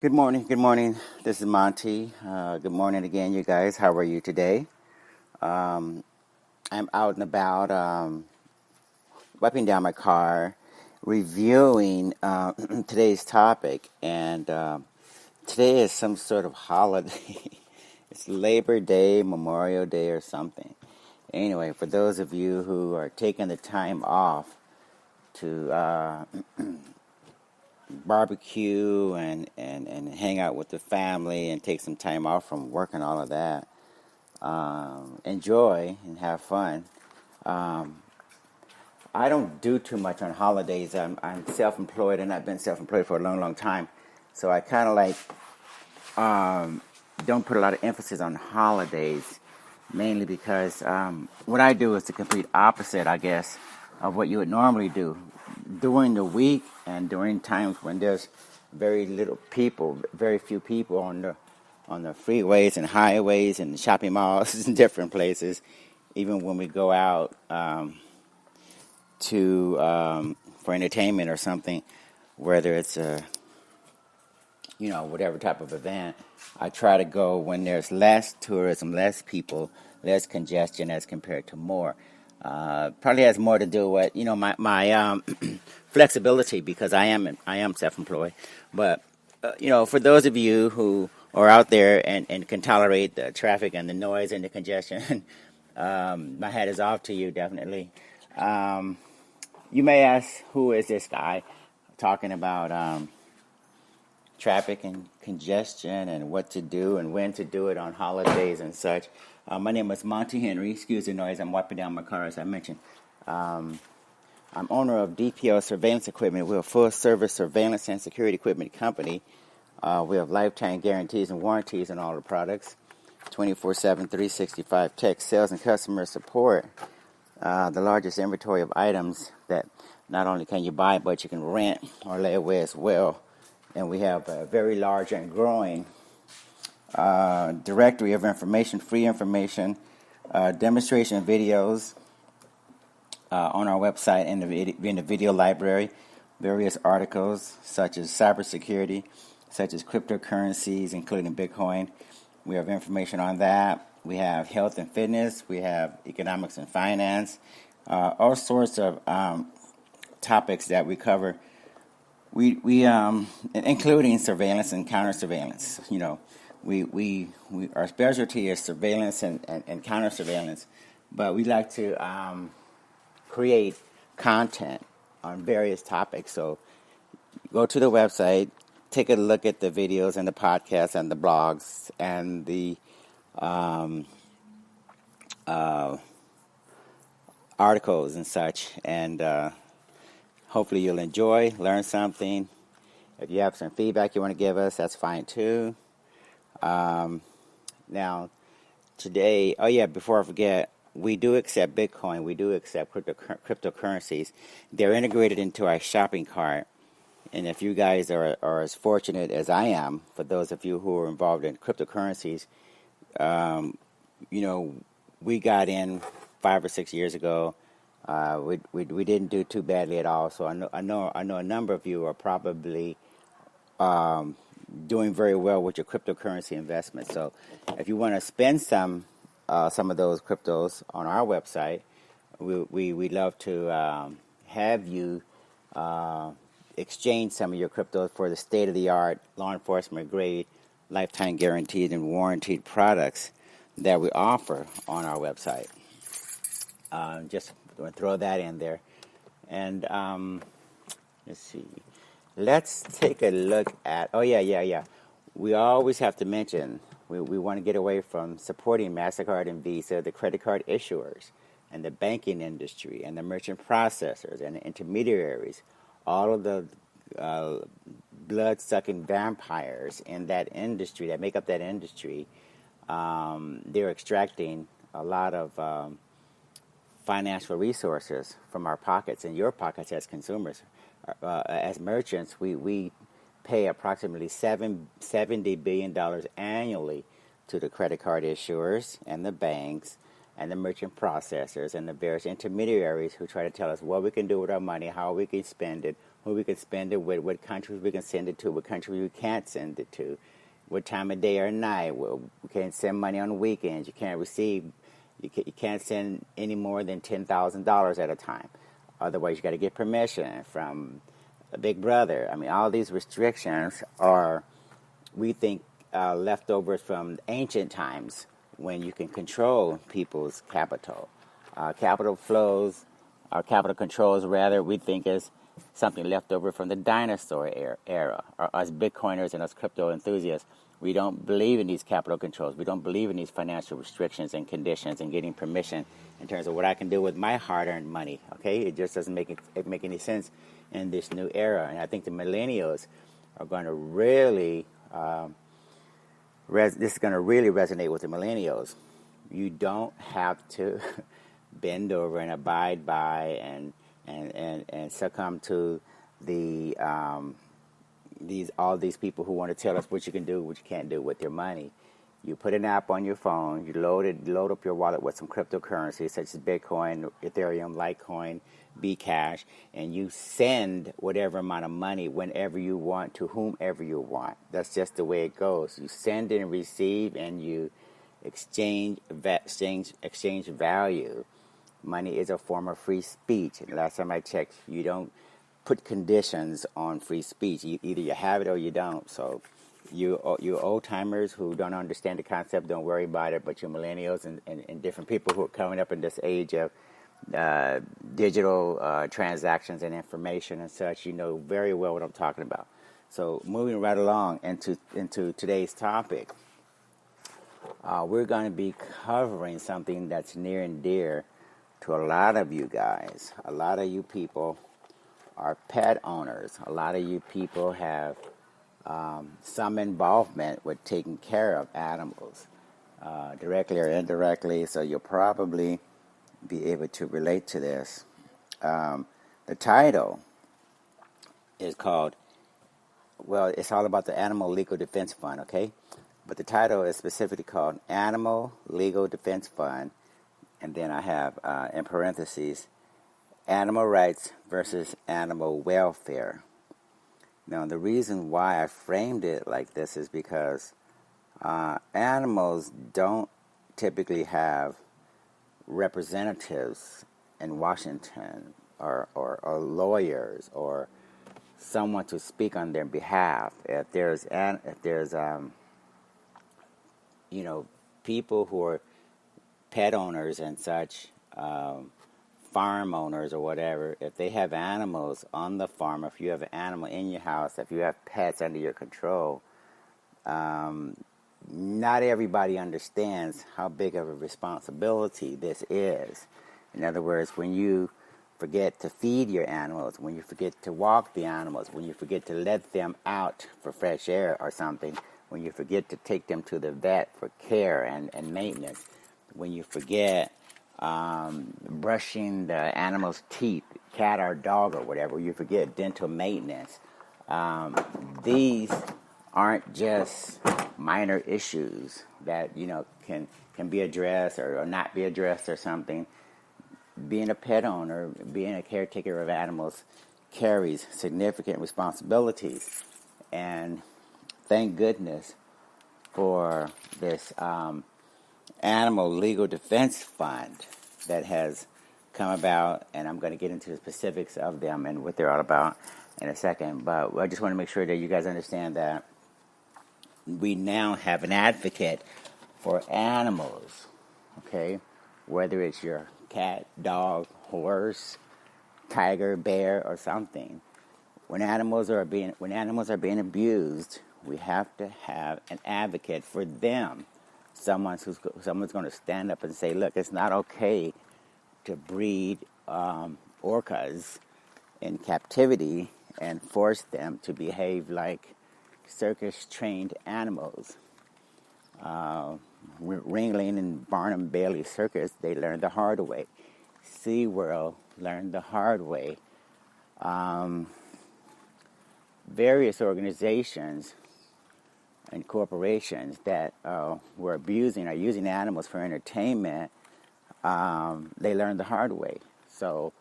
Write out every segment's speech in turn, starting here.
Good morning. Good morning. This is Monty. Good morning again, you guys. How are you today? I'm out and about, wiping down my car, reviewing today's topic, and today is some sort of holiday. It's Labor Day, Memorial Day, or something. Anyway, for those of you who are taking the time off to barbecue and hang out with the family and take some time off from work and all of that. Enjoy and have fun. I don't do too much on holidays. I'm self-employed, and I've been self-employed for a long, long time. So I kind of don't put a lot of emphasis on holidays, mainly because what I do is the complete opposite, I guess, of what you would normally do. During the week and during times when there's very few people on the freeways and highways and shopping malls and different places, even when we go out for entertainment or something, whether it's whatever type of event, I try to go when there's less tourism, less people, less congestion as compared to more. Probably has more to do with my flexibility, because I am self-employed. But for those of you who are out there and can tolerate the traffic and the noise and the congestion, my hat is off to you, definitely. You may ask, who is this guy talking about traffic and congestion and what to do and when to do it on holidays and such? My name is Monty Henry. Excuse the noise. I'm wiping down my car, as I mentioned. I'm owner of DPO Surveillance Equipment. We're a full-service surveillance and security equipment company. We have lifetime guarantees and warranties on all the products, 24/7, 365 tech sales and customer support. The largest inventory of items that not only can you buy, but you can rent or lay away as well. And we have a very large and growing directory of information, free information, demonstration videos on our website and in the video library, various articles such as cybersecurity, such as cryptocurrencies, including Bitcoin. We have information on that. We have health and fitness. We have economics and finance, all sorts of topics that we cover. We including surveillance and counter surveillance. We our specialty is surveillance and counter surveillance, but we like to create content on various topics. So go to the website, take a look at the videos and the podcasts and the blogs and the articles and such, and hopefully you'll enjoy, learn something. If you have some feedback you want to give us, that's fine too. Now, today, before I forget, we do accept Bitcoin. We do accept cryptocurrencies. They're integrated into our shopping cart. And if you guys are as fortunate as I am, for those of you who are involved in cryptocurrencies, we got in 5 or 6 years ago. We didn't do too badly at all. So I know a number of you are probably doing very well with your cryptocurrency investments. So if you want to spend some of those cryptos on our website, we'd love to have you exchange some of your cryptos for the state-of-the-art, law enforcement grade, lifetime guaranteed and warranted products that we offer on our website. Just throw that in there. And let's see. Let's take a look at, we always have to mention, we want to get away from supporting MasterCard and Visa, the credit card issuers, and the banking industry, and the merchant processors, and the intermediaries, all of the blood-sucking vampires in that industry, that make up that industry. They're extracting a lot of financial resources from our pockets and your pockets as consumers. As merchants, we pay approximately $70 billion annually to the credit card issuers and the banks and the merchant processors and the various intermediaries who try to tell us what we can do with our money, how we can spend it, who we can spend it with, what countries we can send it to, what countries we can't send it to, what time of day or night. Well, we can't send money on the weekends. You can't receive, you can't send any more than $10,000 at a time. Otherwise, you got to get permission from a big brother. I mean, all these restrictions are, we think, leftovers from ancient times when you can control people's capital. Capital flows, our capital controls, rather, we think is something left over from the dinosaur era. Or us Bitcoiners and us crypto enthusiasts, we don't believe in these capital controls. We don't believe in these financial restrictions and conditions and getting permission in terms of what I can do with my hard-earned money. Okay, it just doesn't make any sense in this new era. And I think the millennials are going to really, this is going to really resonate with the millennials. You don't have to bend over and abide by and succumb to the all these people who want to tell us what you can do, what you can't do with your money. You put an app on your phone, you load up your wallet with some cryptocurrency such as Bitcoin, Ethereum, Litecoin, Bcash, and you send whatever amount of money whenever you want to whomever you want. That's just the way it goes. You send and receive, and you exchange value. Money is a form of free speech. And last time I checked, you don't put conditions on free speech. Either you have it or you don't. So you old timers who don't understand the concept, don't worry about it. But you millennials and different people who are coming up in this age of digital transactions and information and such, you know very well what I'm talking about. So moving right along into today's topic, we're going to be covering something that's near and dear to a lot of you guys. A lot of you people are pet owners. A lot of you people have some involvement with taking care of animals, directly or indirectly, so you'll probably be able to relate to this. The title is called, well, it's all about the Animal Legal Defense Fund, okay? But the title is specifically called Animal Legal Defense Fund, and then I have, in parentheses, animal rights versus animal welfare. Now, the reason why I framed it like this is because animals don't typically have representatives in Washington or lawyers or someone to speak on their behalf. If there's people who are pet owners and such, farm owners or whatever, if they have animals on the farm, if you have an animal in your house, if you have pets under your control, not everybody understands how big of a responsibility this is. In other words, when you forget to feed your animals, when you forget to walk the animals, when you forget to let them out for fresh air or something, when you forget to take them to the vet for care and maintenance, when you forget brushing the animal's teeth, cat or dog or whatever, you forget dental maintenance. These aren't just minor issues that can be addressed or not be addressed or something. Being a pet owner, being a caretaker of animals carries significant responsibilities, and thank goodness for this Animal Legal Defense Fund that has come about, and I'm going to get into the specifics of them and what they're all about in a second. But I just want to make sure that you guys understand that we now have an advocate for animals, okay? Whether it's your cat, dog, horse, tiger, bear, or something. When animals are being abused, we have to have an advocate for them. Someone's going to stand up and say, look, it's not okay to breed orcas in captivity and force them to behave like circus-trained animals. Ringling and Barnum Bailey Circus, they learned the hard way. SeaWorld learned the hard way. Various organizations and corporations that were abusing or using animals for entertainment, they learned the hard way. So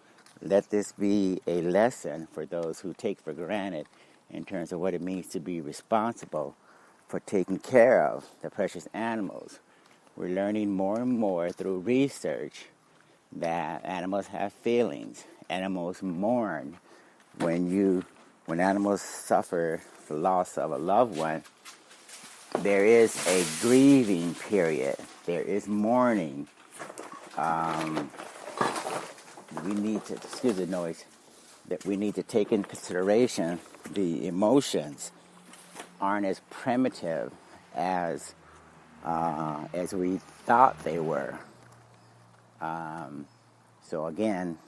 let this be a lesson for those who take for granted in terms of what it means to be responsible for taking care of the precious animals. We're learning more and more through research that animals have feelings. Animals mourn. When animals suffer the loss of a loved one, there is a grieving period. There is mourning. We need to, excuse the noise, that we need to take into consideration the emotions aren't as primitive as we thought they were. So again,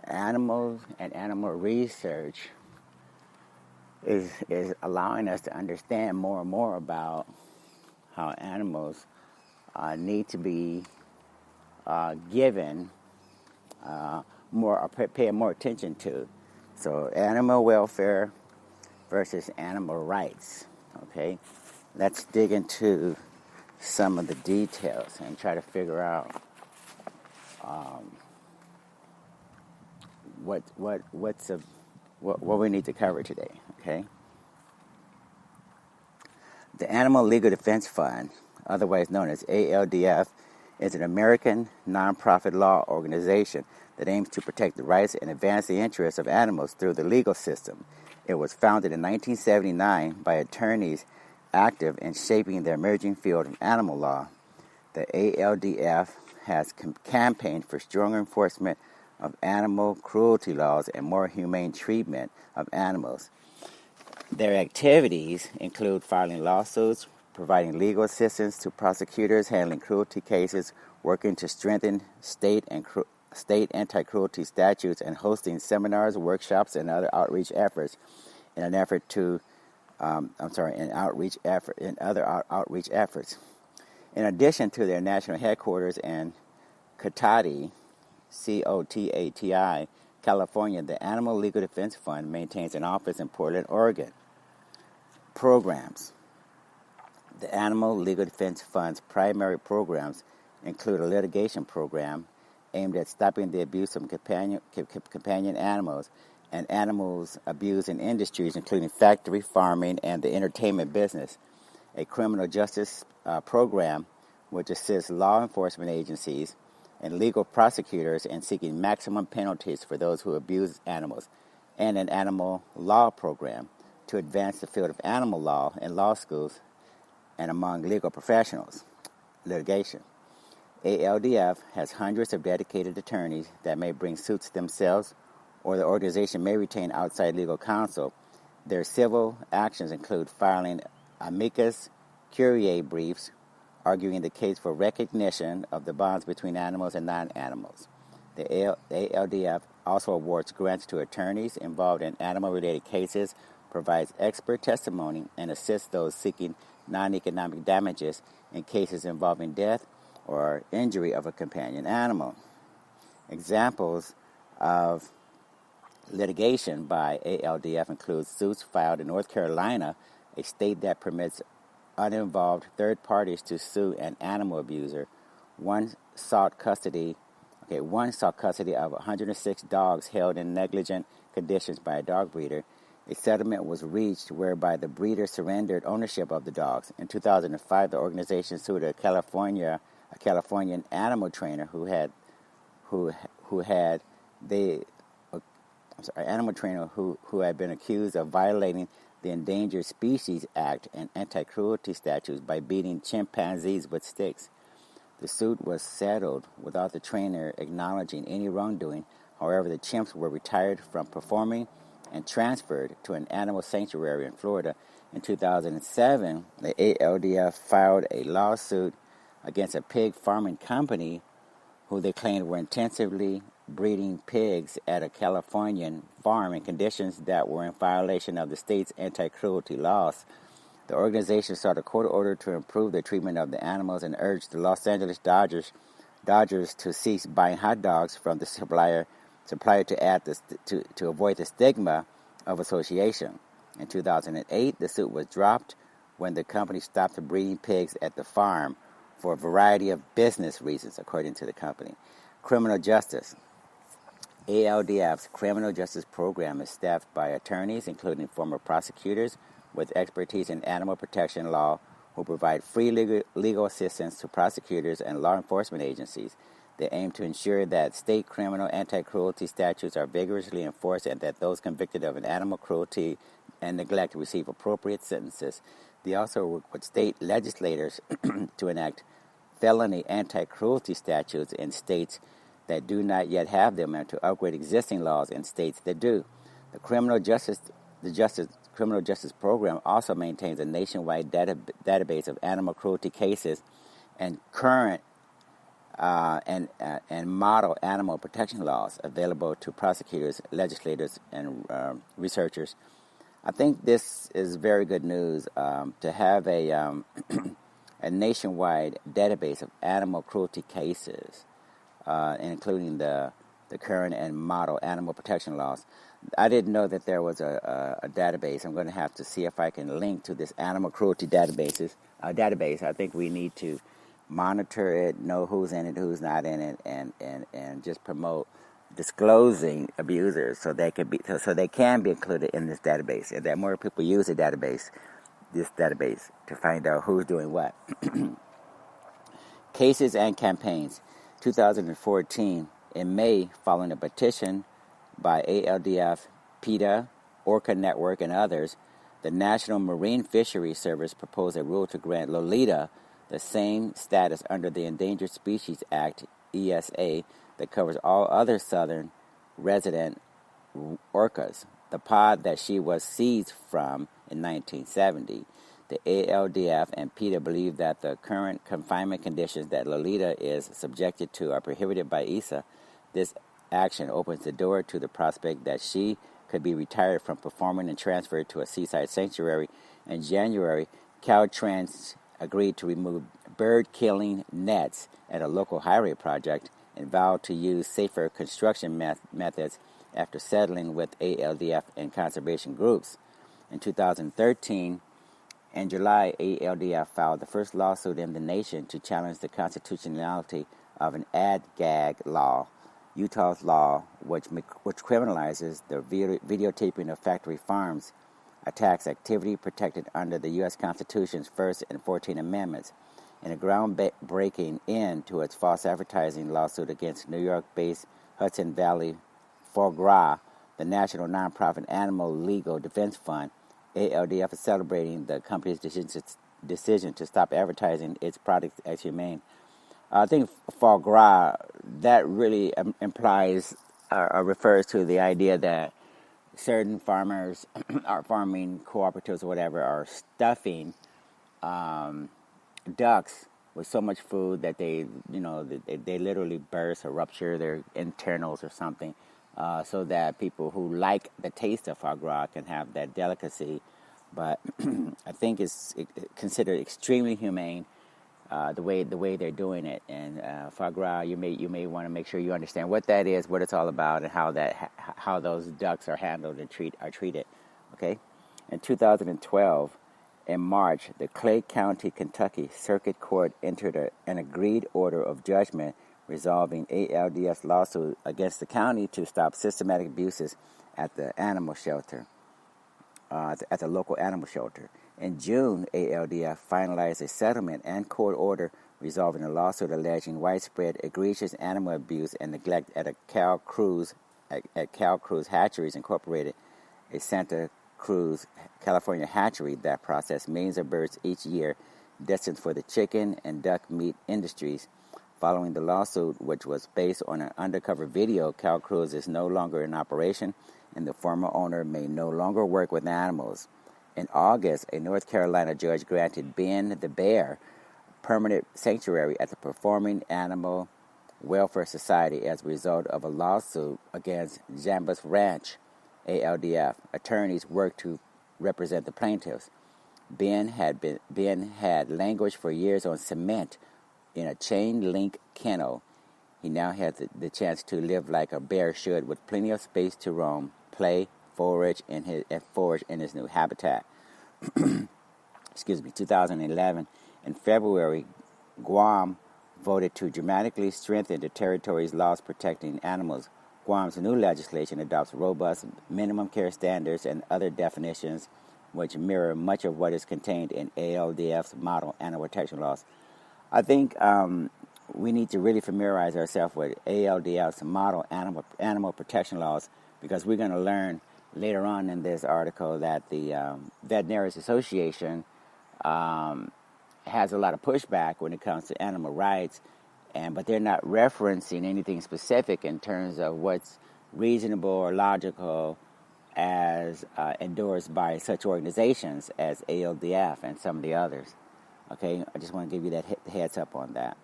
animals and animal research is allowing us to understand more and more about how animals need to be given more, or pay more attention to. So animal welfare versus animal rights. Okay, let's dig into some of the details and try to figure out what we need to cover today. Okay, the Animal Legal Defense Fund, otherwise known as ALDF, is an American nonprofit law organization that aims to protect the rights and advance the interests of animals through the legal system. It was founded in 1979 by attorneys active in shaping the emerging field of animal law. The ALDF has campaigned for stronger enforcement of animal cruelty laws and more humane treatment of animals. Their activities include filing lawsuits, providing legal assistance to prosecutors handling cruelty cases, working to strengthen state anti-cruelty statutes, and hosting seminars, workshops, and other outreach efforts in other outreach efforts. In addition to their national headquarters in Cotati, Cotati, California, the Animal Legal Defense Fund maintains an office in Portland, Oregon. Programs. The Animal Legal Defense Fund's primary programs include a litigation program aimed at stopping the abuse of companion animals and animals abused in industries including factory, farming, and the entertainment business, a criminal justice program which assists law enforcement agencies and legal prosecutors in seeking maximum penalties for those who abuse animals, and an animal law program to advance the field of animal law in law schools and among legal professionals. Litigation. ALDF has hundreds of dedicated attorneys that may bring suits themselves, or the organization may retain outside legal counsel. Their civil actions include filing amicus curiae briefs, arguing the case for recognition of the bonds between animals and non-animals. The ALDF also awards grants to attorneys involved in animal-related cases, provides expert testimony, and assists those seeking non-economic damages in cases involving death or injury of a companion animal. Examples of litigation by ALDF include suits filed in North Carolina, a state that permits uninvolved third parties to sue an animal abuser. One sought custody of 106 dogs held in negligent conditions by a dog breeder. A settlement was reached whereby the breeder surrendered ownership of the dogs. In 2005, the organization sued a Californian animal trainer who had been accused of violating the Endangered Species Act and anti-cruelty statutes by beating chimpanzees with sticks. The suit was settled without the trainer acknowledging any wrongdoing. However, the chimps were retired from performing and transferred to an animal sanctuary in Florida. In 2007, the ALDF filed a lawsuit against a pig farming company who they claimed were intensively breeding pigs at a Californian farm in conditions that were in violation of the state's anti-cruelty laws. The organization sought a court order to improve the treatment of the animals and urged the Los Angeles Dodgers to cease buying hot dogs from the supplier to avoid the stigma of association. In 2008, the suit was dropped when the company stopped breeding pigs at the farm for a variety of business reasons, according to the company. Criminal justice. ALDF's criminal justice program is staffed by attorneys, including former prosecutors with expertise in animal protection law, who provide free legal assistance to prosecutors and law enforcement agencies. They aim to ensure that state criminal anti-cruelty statutes are vigorously enforced and that those convicted of an animal cruelty and neglect receive appropriate sentences. They also work with state legislators to enact felony anti-cruelty statutes in states that do not yet have them and to upgrade existing laws in states that do. The criminal justice program also maintains a nationwide database of animal cruelty cases and current and model animal protection laws available to prosecutors, legislators, and researchers. I think this is very good news to have a nationwide database of animal cruelty cases, including the current and model animal protection laws. I didn't know that there was a database. I'm going to have to see if I can link to this animal cruelty database. I think we need to monitor it, know who's in it, who's not in it, and just promote disclosing abusers so they can be included in this database, and that more people use this database to find out who's doing what. Cases and campaigns. 2014, in May, following a petition by ALDF, PETA, Orca Network, and others, the National Marine Fisheries Service proposed a rule to grant Lolita the same status under the Endangered Species Act, ESA, that covers all other southern resident orcas, the pod that she was seized from in 1970. The ALDF and PETA believe that the current confinement conditions that Lolita is subjected to are prohibited by ESA. This action opens the door to the prospect that she could be retired from performing and transferred to a seaside sanctuary. In January, Caltrans agreed to remove bird-killing nets at a local highway project and vowed to use safer construction methods after settling with ALDF and conservation groups. In 2013, in July, ALDF filed the first lawsuit in the nation to challenge the constitutionality of an ad-gag law, Utah's law, which criminalizes the videotaping of factory farms, attacks activity protected under the U.S. Constitution's First and 14th Amendments. In a groundbreaking end to its false advertising lawsuit against New York-based Hudson Valley Foie Gras, the national nonprofit animal legal defense fund, ALDF is celebrating the company's decision to stop advertising its products as humane. I think foie gras, that really implies or refers to the idea that certain farmers or farming cooperatives or whatever are stuffing ducks with so much food that they literally burst or rupture their internals or something, so that people who like the taste of foie gras can have that delicacy. But I think it's considered extremely humane the way they're doing it. And foie gras, you may want to make sure you understand what that is, what it's all about, and how those ducks are handled and treated. Okay, in 2012. In March, the Clay County, Kentucky Circuit Court entered an agreed order of judgment resolving ALDF's lawsuit against the county to stop systematic abuses at the animal shelter, at the local animal shelter. In June, ALDF finalized a settlement and court order resolving a lawsuit alleging widespread egregious animal abuse and neglect at Cal Cruz Hatcheries Incorporated, a Santa Cruz, California hatchery that processed millions of birds each year, destined for the chicken and duck meat industries. Following the lawsuit, which was based on an undercover video, Cal Cruz is no longer in operation, and the former owner may no longer work with animals. In August, a North Carolina judge granted Ben the Bear permanent sanctuary at the Performing Animal Welfare Society as a result of a lawsuit against Jambas Ranch. ALDF attorneys worked to represent the plaintiffs. Ben had languished for years on cement in a chain-link kennel. He now has the chance to live like a bear should, with plenty of space to roam, play, forage in his new habitat. 2011. In February, Guam voted to dramatically strengthen the territory's laws protecting animals Guam's new legislation adopts robust minimum care standards and other definitions which mirror much of what is contained in ALDF's model animal protection laws. I think we need to really familiarize ourselves with ALDF's model animal protection laws, because we're going to learn later on in this article that the Veterinarians Association has a lot of pushback when it comes to animal rights, but they're not referencing anything specific in terms of what's reasonable or logical as endorsed by such organizations as ALDF and some of the others. Okay, I just want to give you that heads up on that.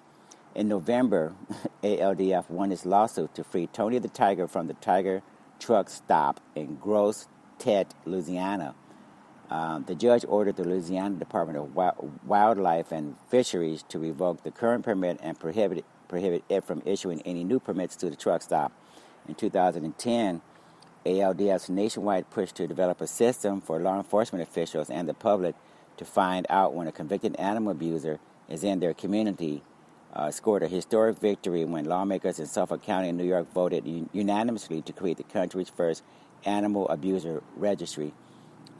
In November, ALDF won its lawsuit to free Tony the Tiger from the Tiger truck stop in Grosse Tete, Louisiana. The judge ordered the Louisiana Department of Wildlife and Fisheries to revoke the current permit and prohibit it from issuing any new permits to the truck stop. In 2010, ALDF's nationwide push to develop a system for law enforcement officials and the public to find out when a convicted animal abuser is in their community scored a historic victory when lawmakers in Suffolk County and New York voted unanimously to create the country's first animal abuser registry.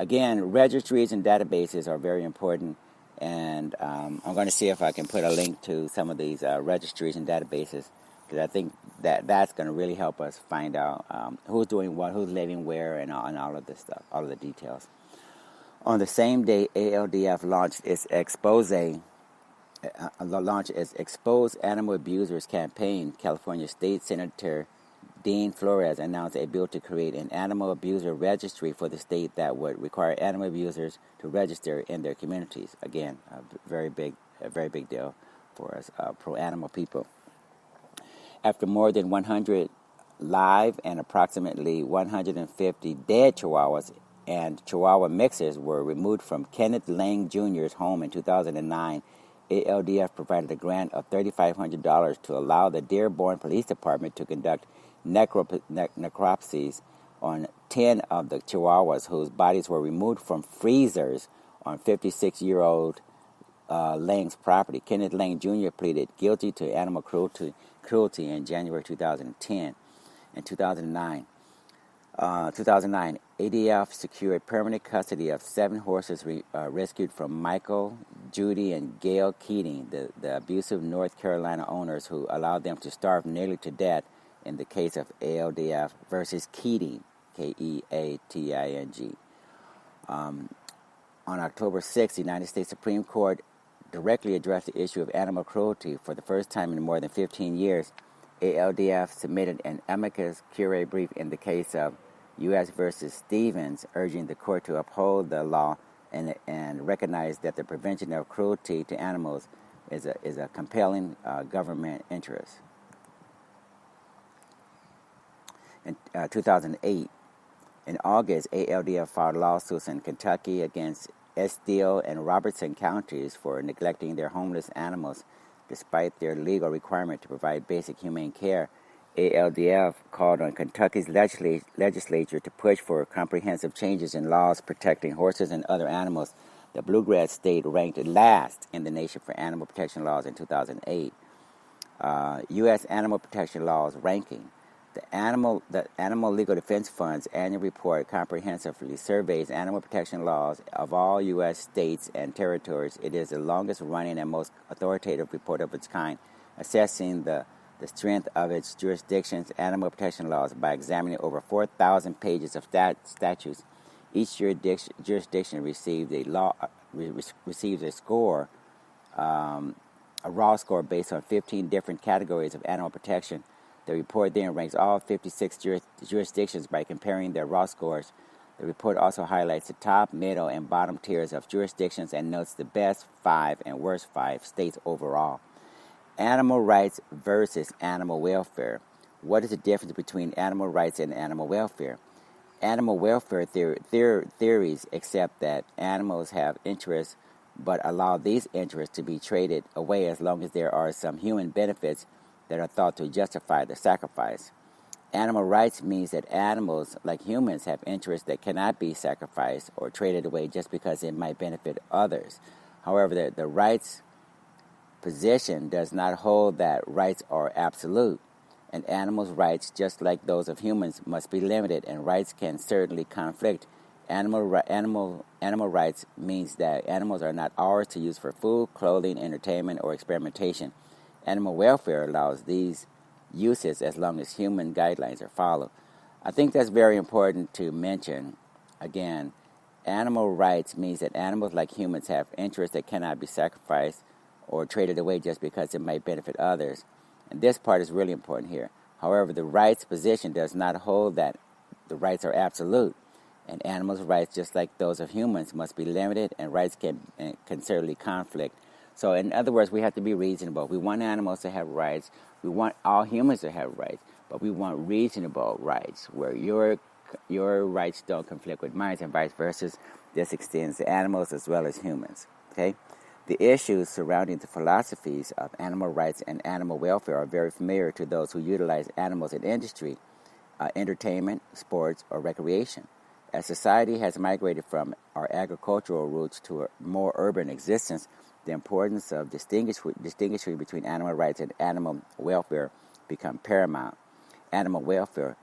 Again, registries and databases are very important, and I'm going to see if I can put a link to some of these registries and databases, because I think that's going to really help us find out who's doing what, who's living where, and all of this stuff, all of the details. On the same day, ALDF launched its Expose Animal Abusers campaign. California State Senator Dean Flores announced a bill to create an animal abuser registry for the state that would require animal abusers to register in their communities. Again, a very big deal for us pro-animal people. After more than 100 live and approximately 150 dead Chihuahuas and Chihuahua mixers were removed from Kenneth Lang Jr.'s home in 2009, ALDF provided a grant of $3,500 to allow the Dearborn Police Department to conduct necropsies on 10 of the Chihuahuas whose bodies were removed from freezers on 56-year-old Lang's property. Kenneth Lang Jr. pleaded guilty to animal cruelty in January 2010. In 2009, ADF secured permanent custody of 7 horses rescued from Michael, Judy, and Gail Keating, the abusive North Carolina owners who allowed them to starve nearly to death in the case of ALDF versus Keating, Keating. On October 6, the United States Supreme Court directly addressed the issue of animal cruelty for the first time in more than 15 years. ALDF submitted an amicus curiae brief in the case of U.S. versus Stevens, urging the court to uphold the law and recognize that the prevention of cruelty to animals is a compelling government interest. In 2008, in August, ALDF filed lawsuits in Kentucky against Estill and Robertson counties for neglecting their homeless animals despite their legal requirement to provide basic humane care. ALDF called on Kentucky's legislature to push for comprehensive changes in laws protecting horses and other animals. The Bluegrass state ranked last in the nation for animal protection laws in 2008. U.S. Animal Protection Laws Ranking. The Animal Legal Defense Fund's annual report comprehensively surveys animal protection laws of all U.S. states and territories. It is the longest-running and most authoritative report of its kind, assessing the strength of its jurisdiction's animal protection laws by examining over 4,000 pages of statutes. Each jurisdiction receives a score, a raw score based on 15 different categories of animal protection. The report then ranks all 56 jurisdictions by comparing their raw scores. The report also highlights the top, middle, and bottom tiers of jurisdictions and notes the best 5 and worst 5 states overall. Animal rights versus animal welfare. What is the difference between animal rights and animal welfare? Animal welfare theories accept that animals have interests but allow these interests to be traded away as long as there are some human benefits that are thought to justify the sacrifice. Animal rights means that animals, like humans, have interests that cannot be sacrificed or traded away just because it might benefit others. However, the rights position does not hold that rights are absolute. and animals' rights, just like those of humans, must be limited, and rights can certainly conflict. Animal rights means that animals are not ours to use for food, clothing, entertainment, or experimentation. Animal welfare allows these uses as long as human guidelines are followed. I think that's very important to mention. Again, animal rights means that animals like humans have interests that cannot be sacrificed or traded away just because it might benefit others. And this part is really important here. However, the rights position does not hold that the rights are absolute. And animals' rights, just like those of humans, must be limited, and rights can certainly conflict. So, in other words, we have to be reasonable. We want animals to have rights. We want all humans to have rights, but we want reasonable rights where your rights don't conflict with mine, and vice versa. This extends to animals as well as humans. Okay, the issues surrounding the philosophies of animal rights and animal welfare are very familiar to those who utilize animals in industry, entertainment, sports, or recreation. As society has migrated from our agricultural roots to a more urban existence, the importance of distinguishing between animal rights and animal welfare become paramount. Animal welfare,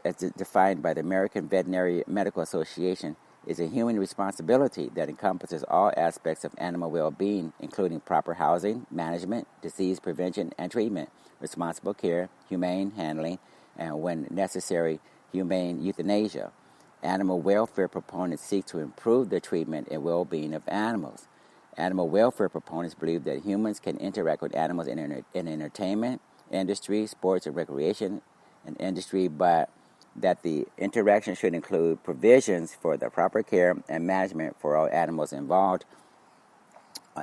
as defined by the American Veterinary Medical Association, is a human responsibility that encompasses all aspects of animal well-being, including proper housing, management, disease prevention and treatment, responsible care, humane handling, and when necessary, humane euthanasia. Animal welfare proponents seek to improve the treatment and well-being of animals. Animal welfare proponents believe that humans can interact with animals in entertainment, industry, sports, and recreation and industry, but that the interaction should include provisions for the proper care and management for all animals involved.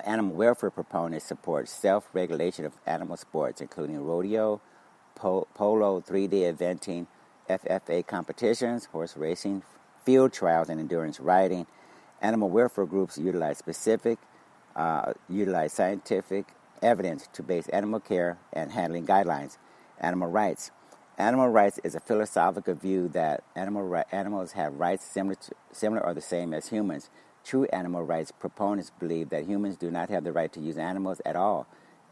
Animal welfare proponents support self-regulation of animal sports, including rodeo, polo, 3D eventing, FFA competitions, horse racing, field trials, and endurance riding. Animal welfare groups utilize scientific evidence to base animal care and handling guidelines. Animal rights. Animal rights is a philosophical view that animals have rights similar or the same as humans. True animal rights proponents believe that humans do not have the right to use animals at all.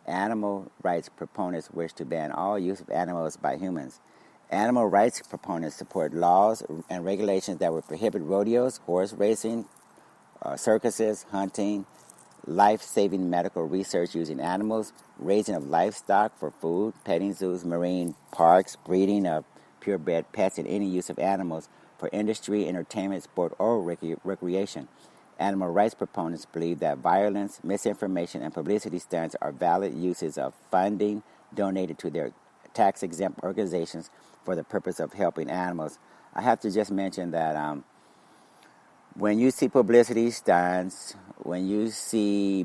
Animal rights proponents wish to ban all use of animals by humans. Animal rights proponents support laws and regulations that would prohibit rodeos, horse racing, circuses, hunting, life-saving medical research using animals, raising of livestock for food, petting zoos, marine parks, breeding of purebred pets, and any use of animals for industry, entertainment, sport, or recreation. Animal rights proponents believe that violence, misinformation, and publicity stunts are valid uses of funding donated to their tax-exempt organizations for the purpose of helping animals. I have to just mention that when you see publicity stunts, when you see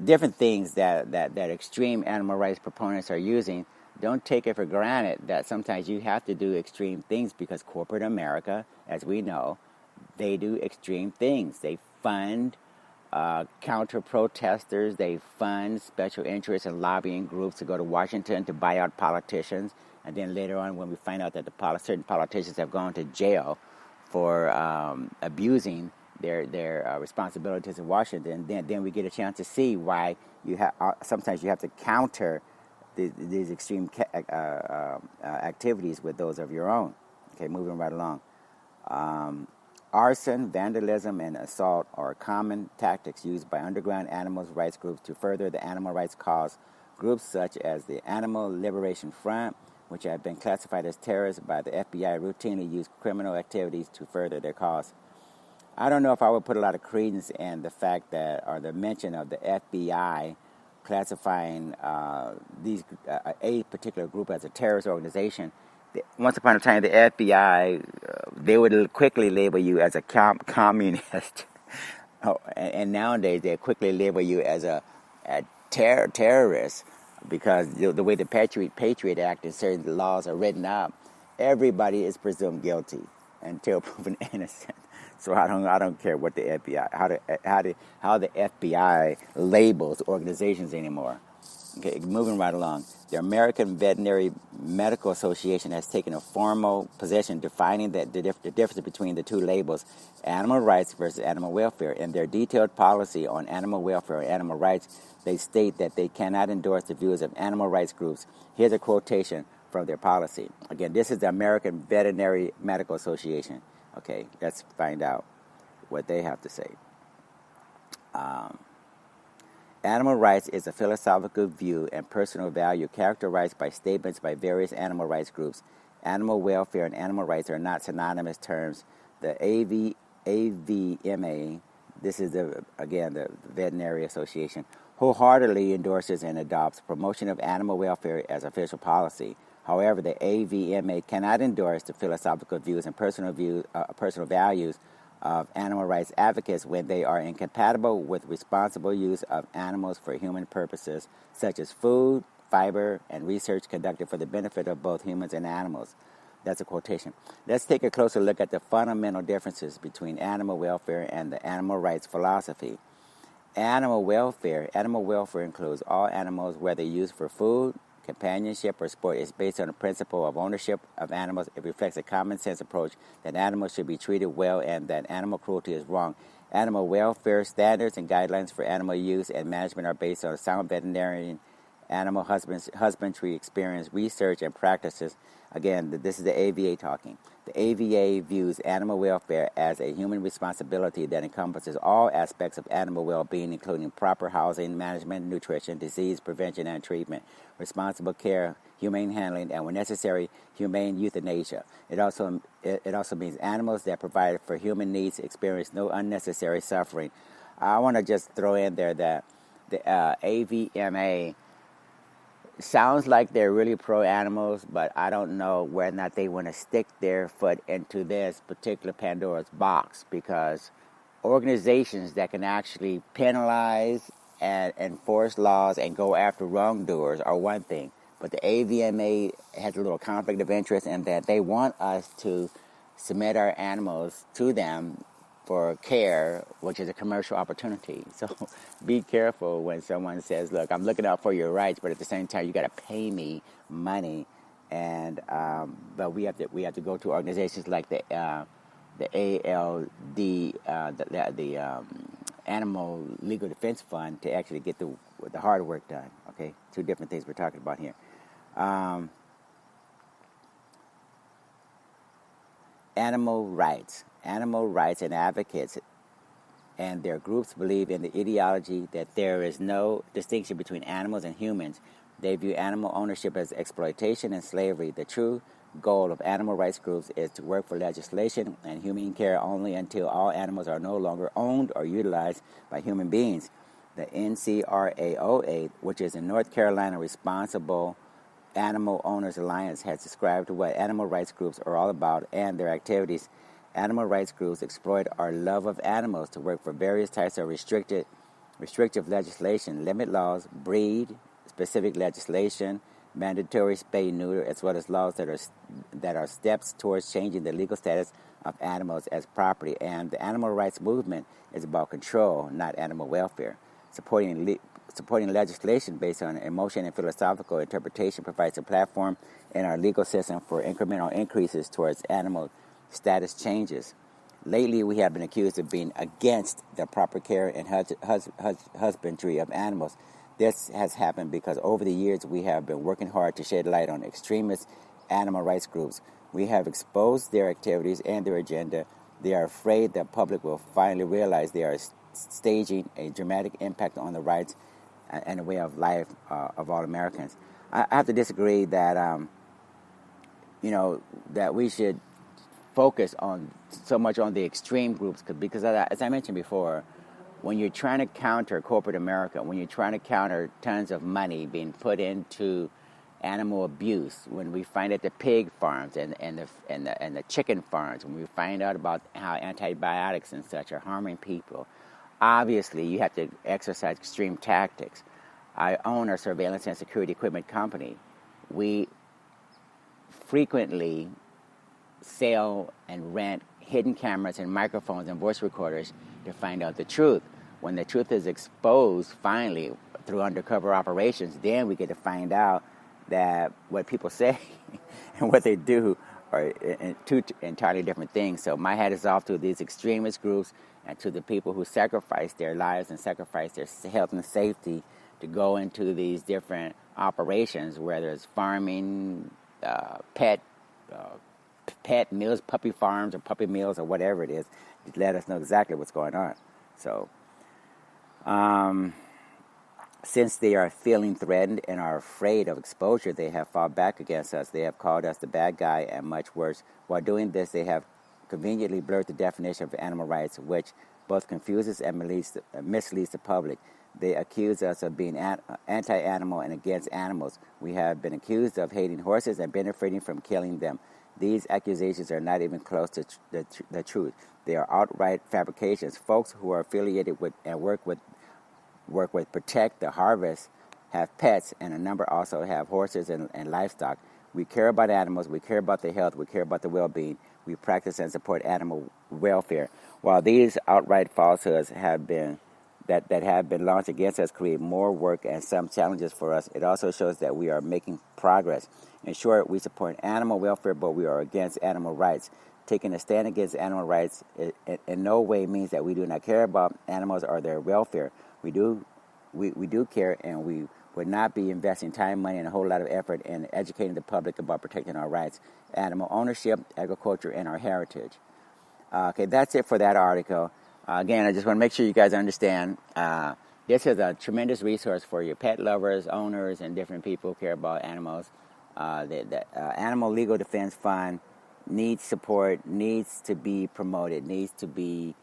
different things that extreme animal rights proponents are using, don't take it for granted that sometimes you have to do extreme things, because corporate America, as we know, they do extreme things. They fund counter-protesters. They fund special interests and lobbying groups to go to Washington to buy out politicians. And then later on, when we find out that certain politicians have gone to jail for abusing their responsibilities in Washington, then we get a chance to see why sometimes you have to counter these extreme activities with those of your own. Okay, moving right along. Arson, vandalism, and assault are common tactics used by underground animal rights groups to further the animal rights cause. Groups such as the Animal Liberation Front, which have been classified as terrorists by the FBI, routinely use criminal activities to further their cause. I don't know if I would put a lot of credence in the fact that, or the mention of the FBI classifying a particular group as a terrorist organization. Once upon a time, the FBI, they would quickly label you as a communist. And nowadays, they quickly label you as a terrorist, because the way the Patriot Act and certain laws are written up, everybody is presumed guilty until proven innocent. So I don't care what the FBI, how the FBI labels organizations anymore. Okay, moving right along. The American Veterinary Medical Association has taken a formal position defining the difference between the two labels, animal rights versus animal welfare. In their detailed policy on animal welfare and animal rights, they state that they cannot endorse the views of animal rights groups. Here's a quotation from their policy. Again, this is the American Veterinary Medical Association. Okay, let's find out what they have to say. Animal rights is a philosophical view and personal value characterized by statements by various animal rights groups. Animal welfare and animal rights are not synonymous terms. The AVMA, this is the Veterinary Association, wholeheartedly endorses and adopts promotion of animal welfare as official policy. However, the AVMA cannot endorse the philosophical views and personal values of animal rights advocates when they are incompatible with responsible use of animals for human purposes, such as food, fiber, and research conducted for the benefit of both humans and animals. That's a quotation. Let's take a closer look at the fundamental differences between animal welfare and the animal rights philosophy. Animal welfare includes all animals, whether used for food, companionship, or sport. Is based on the principle of ownership of animals. It reflects a common sense approach that animals should be treated well and that animal cruelty is wrong. Animal welfare standards and guidelines for animal use and management are based on sound veterinarian animal husbandry experience, research, and practices. Again, this is the AVA talking. The AVA views animal welfare as a human responsibility that encompasses all aspects of animal well-being, including proper housing, management, nutrition, disease prevention and treatment, responsible care, humane handling, and when necessary, humane euthanasia. It also means animals that provide for human needs experience no unnecessary suffering. I want to just throw in there that the AVMA sounds like they're really pro-animals, but I don't know whether or not they want to stick their foot into this particular Pandora's box, because organizations that can actually penalize and enforce laws and go after wrongdoers are one thing, but the AVMA has a little conflict of interest in that they want us to submit our animals to them for care, which is a commercial opportunity. So be careful when someone says, look, I'm looking out for your rights, but at the same time, you got to pay me money. And but we have to go to organizations like the ALD, the Animal Legal Defense Fund, to actually get the hard work done. Okay, two different things we're talking about here. Animal rights and advocates and their groups believe in the ideology that there is no distinction between animals and humans. They view animal ownership as exploitation and slavery. The true goal of animal rights groups is to work for legislation and humane care only until all animals are no longer owned or utilized by human beings. The NCRAOA, which is in North Carolina Responsible Animal Owners Alliance, has described what animal rights groups are all about and their activities. Animal rights groups exploit our love of animals to work for various types of restrictive legislation, limit laws, breed, specific legislation, mandatory spay-neuter, as well as laws that are steps towards changing the legal status of animals as property. And the animal rights movement is about control, not animal welfare. Supporting legislation based on emotion and philosophical interpretation provides a platform in our legal system for incremental increases towards animal status changes. Lately, we have been accused of being against the proper care and husbandry of animals. This has happened because over the years we have been working hard to shed light on extremist animal rights groups. We have exposed their activities and their agenda. They are afraid the public will finally realize they are staging a dramatic impact on the rights and the way of life of all Americans. I have to disagree that that we should focus on so much on the extreme groups, because as I mentioned before, when you're trying to counter corporate America, when you're trying to counter tons of money being put into animal abuse, when we find out the pig farms and the chicken farms, when we find out about how antibiotics and such are harming people, obviously you have to exercise extreme tactics. I own a surveillance and security equipment company. We frequently sell and rent hidden cameras and microphones and voice recorders to find out the truth. When the truth is exposed, finally, through undercover operations, then we get to find out that what people say and what they do are two entirely different things. So my hat is off to these extremist groups and to the people who sacrifice their lives and sacrifice their health and safety to go into these different operations, whether it's farming, pet meals, puppy farms or puppy mills or whatever it is. Just let us know exactly what's going on. So, since they are feeling threatened and are afraid of exposure, they have fought back against us. They have called us the bad guy and much worse. While doing this, they have conveniently blurred the definition of animal rights, which both confuses and misleads the public. They accuse us of being anti-animal and against animals. We have been accused of hating horses and benefiting from killing them. These accusations are not even close to the truth. They are outright fabrications. Folks who are affiliated with and work with Protect the Harvest have pets, and a number also have horses and livestock. We care about animals. We care about their health. We care about their well-being. We practice and support animal welfare. While these outright falsehoods have been launched against us create more work and some challenges for us, it also shows that we are making progress. In short, we support animal welfare, but we are against animal rights. Taking a stand against animal rights in no way means that we do not care about animals or their welfare. We do care, and we would not be investing time, money, and a whole lot of effort in educating the public about protecting our rights, animal ownership, agriculture, and our heritage. Okay, that's it for that article. Again, I just want to make sure you guys understand this is a tremendous resource for your pet lovers, owners, and different people who care about animals. The Animal Legal Defense Fund needs support, needs to be promoted, needs to be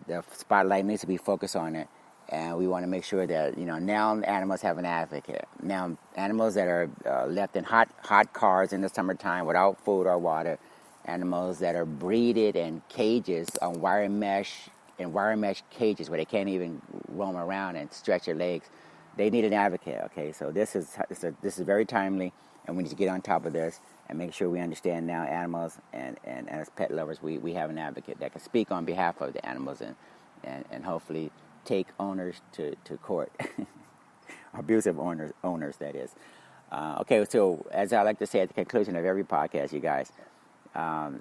the spotlight needs to be focused on it, and we want to make sure that now animals have an advocate. Now animals that are left in hot cars in the summertime without food or water, animals that are breeded in cages on wire mesh cages where they can't even roam around and stretch their legs, they need an advocate. Okay, so this is very timely, and we need to get on top of this and make sure we understand now animals, and as pet lovers, we have an advocate that can speak on behalf of the animals and hopefully take owners to court. Abusive owners, that is. Okay, so as I like to say at the conclusion of every podcast, you guys,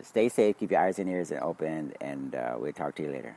stay safe, keep your eyes and ears open, and we'll talk to you later.